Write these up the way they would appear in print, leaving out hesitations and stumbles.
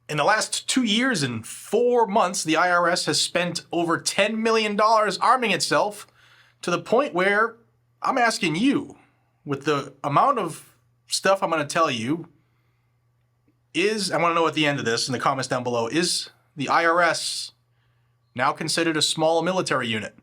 In the last 2 years and 4 months, the IRS has spent over $10 million arming itself to the point where I'm asking you, with the amount of stuff I'm going to tell you, I want to know at the end of this in the comments down below, is the IRS now considered a small military unit?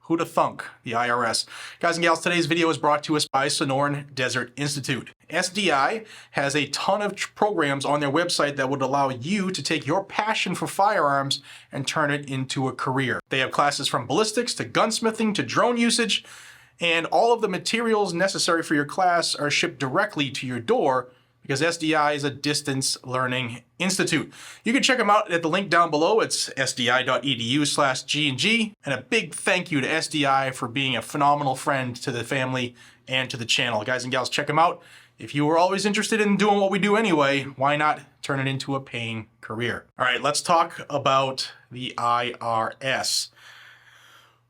Who'da thunk, the IRS. Guys and gals, today's video is brought to us by Sonoran Desert Institute. SDI has a ton of programs on their website that would allow you to take your passion for firearms and turn it into a career. They have classes from ballistics to gunsmithing to drone usage, and all of the materials necessary for your class are shipped directly to your door because SDI is a distance learning institute. You can check them out at the link down below. It's sdi.edu/G&G. And a big thank you to SDI for being a phenomenal friend to the family and to the channel. Guys and gals, check them out. If you were always interested in doing what we do anyway, why not turn it into a paying career? All right, let's talk about the IRS.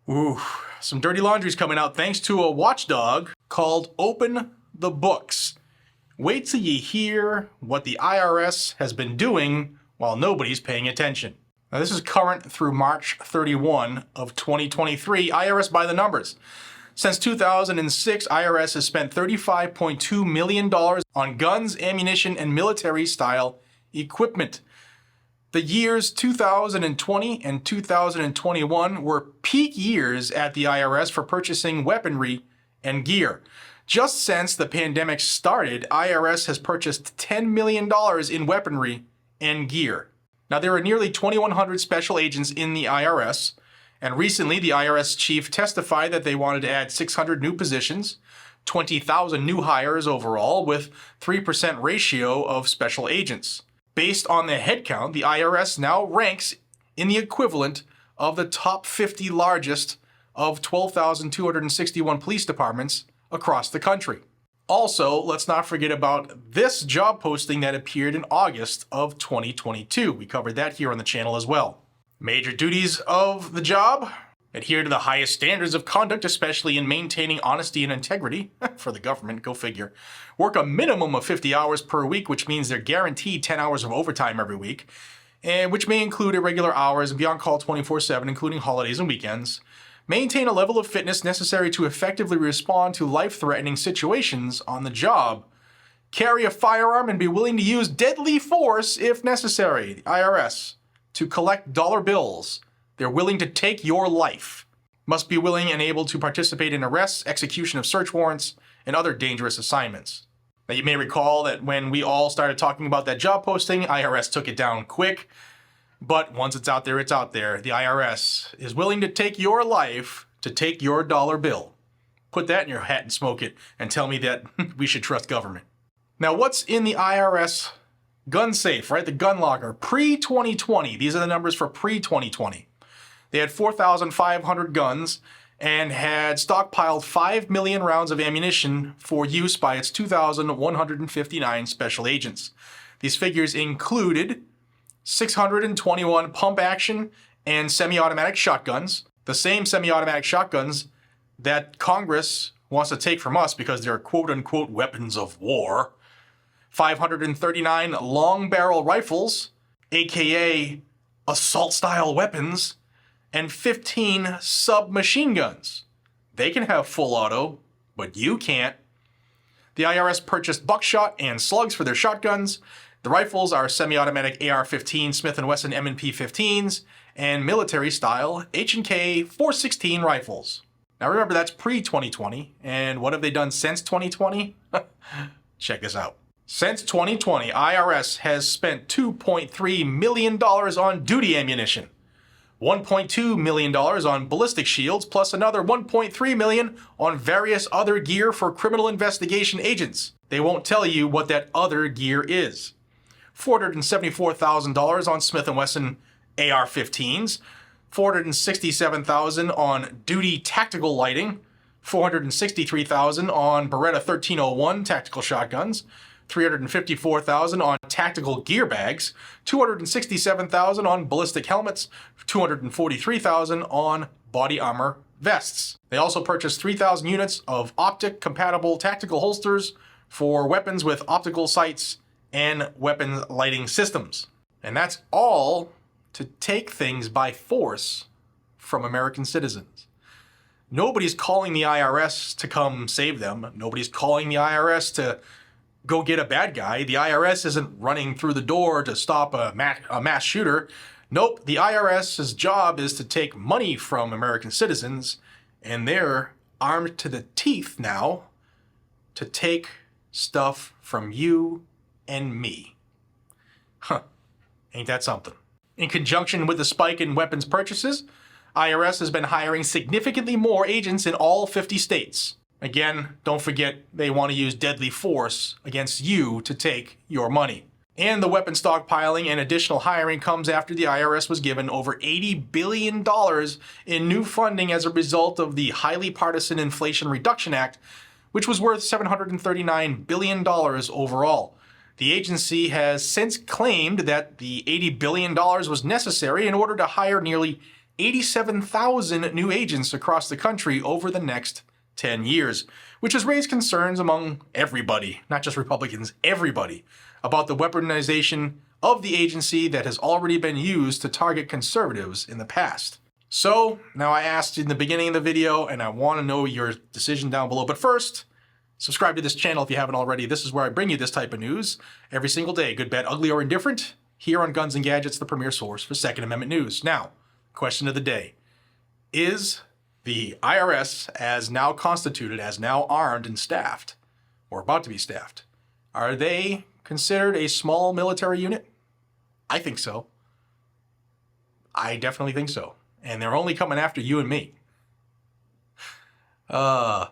Ooh, some dirty laundry's coming out thanks to a watchdog called Open the Books. Wait till you hear what the IRS has been doing while nobody's paying attention. Now, this is current through March 31 of 2023, IRS by the numbers. Since 2006, IRS has spent $35.2 million on guns, ammunition, and military-style equipment. The years 2020 and 2021 were peak years at the IRS for purchasing weaponry and gear. Just since the pandemic started, IRS has purchased $10 million in weaponry and gear. Now, there are nearly 2,100 special agents in the IRS, and recently the IRS chief testified that they wanted to add 600 new positions, 20,000 new hires overall, with 3% ratio of special agents. Based on the headcount, the IRS now ranks in the equivalent of the top 50 largest of 12,261 police departments across the country. Also, let's not forget about this job posting that appeared in August of 2022. We covered that here on the channel as well. Major duties of the job: adhere to the highest standards of conduct, especially in maintaining honesty and integrity for the government, go figure. Work a minimum of 50 hours per week, which means they're guaranteed 10 hours of overtime every week, and which may include irregular hours and be on call 24/7, including holidays and weekends. Maintain a level of fitness necessary to effectively respond to life-threatening situations on the job. Carry a firearm and be willing to use deadly force if necessary. The IRS, to collect dollar bills. They're willing to take your life. Must be willing and able to participate in arrests, execution of search warrants, and other dangerous assignments. Now, you may recall that when we all started talking about that job posting, IRS took it down quick. But once it's out there, it's out there. The IRS is willing to take your life to take your dollar bill. Put that in your hat and smoke it and tell me that we should trust government. Now, what's in the IRS gun safe, right? The gun locker. Pre-2020, these are the numbers for pre-2020. They had 4,500 guns and had stockpiled 5 million rounds of ammunition for use by its 2,159 special agents. These figures included 621 pump action and semi-automatic shotguns, the same semi-automatic shotguns that Congress wants to take from us because they're quote-unquote weapons of war, 539 long barrel rifles, aka assault-style weapons, and 15 submachine guns. They can have full auto, but you can't. The IRS purchased buckshot and slugs for their shotguns. The rifles are semi-automatic AR-15 Smith & Wesson M&P 15s and military-style H&K 416 rifles. Now remember, that's pre-2020, and what have they done since 2020? Check this out. Since 2020, IRS has spent $2.3 million on duty ammunition, $1.2 million on ballistic shields, plus another $1.3 million on various other gear for criminal investigation agents. They won't tell you what that other gear is. $474,000 on Smith & Wesson AR-15s, $467,000 on duty tactical lighting, $463,000 on Beretta 1301 tactical shotguns, $354,000 on tactical gear bags, $267,000 on ballistic helmets, $243,000 on body armor vests. They also purchased 3,000 units of optic-compatible tactical holsters for weapons with optical sights and weapon lighting systems. And that's all to take things by force from American citizens. Nobody's calling the IRS to come save them. Nobody's calling the IRS to go get a bad guy. The IRS isn't running through the door to stop a mass shooter. Nope, the IRS's job is to take money from American citizens, and they're armed to the teeth now to take stuff from you and me. Huh, ain't that something? In conjunction with the spike in weapons purchases, IRS has been hiring significantly more agents in all 50 states. Again, don't forget they want to use deadly force against you to take your money. And the weapon stockpiling and additional hiring comes after the IRS was given over $80 billion in new funding as a result of the highly partisan Inflation Reduction Act, which was worth $739 billion overall. The agency has since claimed that the $80 billion was necessary in order to hire nearly 87,000 new agents across the country over the next 10 years, which has raised concerns among everybody, not just Republicans, everybody, about the weaponization of the agency that has already been used to target conservatives in the past. So, now I asked in the beginning of the video, and I want to know your decision down below. But first, subscribe to this channel if you haven't already. This is where I bring you this type of news every single day, good, bad, ugly, or indifferent, here on Guns and Gadgets, the premier source for Second Amendment news. Now, question of the day. Is the IRS, as now constituted, as now armed and staffed, or about to be staffed, are they considered a small military unit? I think so. I definitely think so. And they're only coming after you and me. If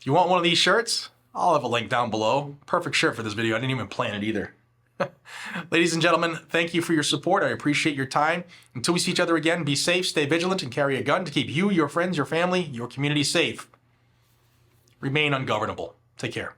you want one of these shirts, I'll have a link down below. Perfect shirt for this video. I didn't even plan it either. Ladies and gentlemen, thank you for your support. I appreciate your time. Until we see each other again, be safe, stay vigilant, and carry a gun to keep you, your friends, your family, your community safe. Remain ungovernable. Take care.